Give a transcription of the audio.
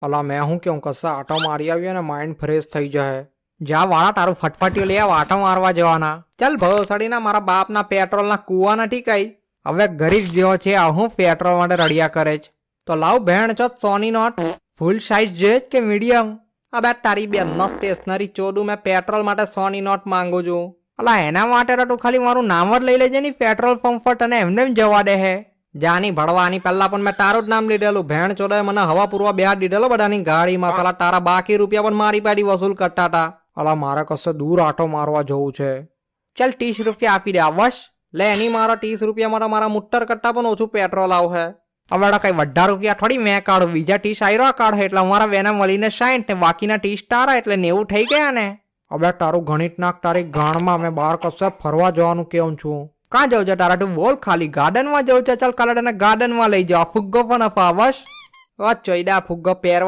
અલા મેં હું કેવું કશે આટો મારી આવીએ ને માઇન્ડ ફ્રેશ થઈ જાય. જા વાળા તારું ફટફટીઓ લઈ આવ, આટો મારવા જવાના. ચાલ ભસડીના મારા બાપના પેટ્રોલના કુવા નથી કઈ. હવે ગરીબ જેવો છે આ હું પેટ્રોલ માટે રડિયા કરે છે. તો લાવ ભેણ છો સોની નોટ ફૂલ સાઇઝ જોઈએ કે મીડિયમ? આ બે તારી બેનનો સ્ટેશનરી ચોદું મેં પેટ્રોલ માટે સોની નોટ માંગુ છું. અલા એના માટે તો તું ખાલી મારું નામ જ લઈ લેજે ની પેટ્રોલ પંપ પર તને એમને જવા દે હે. જાની ભળવાની પહેલા પણ મેં તારું જ નામ લીધેલું. ભેણ ચોદે મને હવા પૂરવા બેહાર દીધેલો બધાની ગાડીમાં. સાલા તારા બાકી રૂપિયા પણ મારી પાડી વસૂલ કરતા હતા. અલા મારે કશે દૂર આટો મારવા જવું છે. ચાલ 30 રૂપિયા આપી દે આવશ. લે એની મારા 30 રૂપિયામાં મારા મુટ્ટર કરતા પણ ઓછું પેટ્રોલ આવશે. હવે કઈ વધા રૂપિયા થોડી મેં કાઢું, બીજા 30 આયરો કાઢે એટલે અમારા બેના મળીને 60 ને બાકીના 30 તારા એટલે 90 થઈ ગયા ને. હવે તારું ગણિત નાખ તારી ગાણમાં. મેં બહાર કશે ફરવા જવાનું કેવું છું. કાં જવું છે તારા? તું બોલ ખાલી. ગાર્ડનમાં જવું છે? ચાલ કાલે તને ગાર્ડનમાં લઈ જાઓ. ફુગ્ગો પણ અપાવશ. ચોઈડા ફુગ્ગો પહેરવા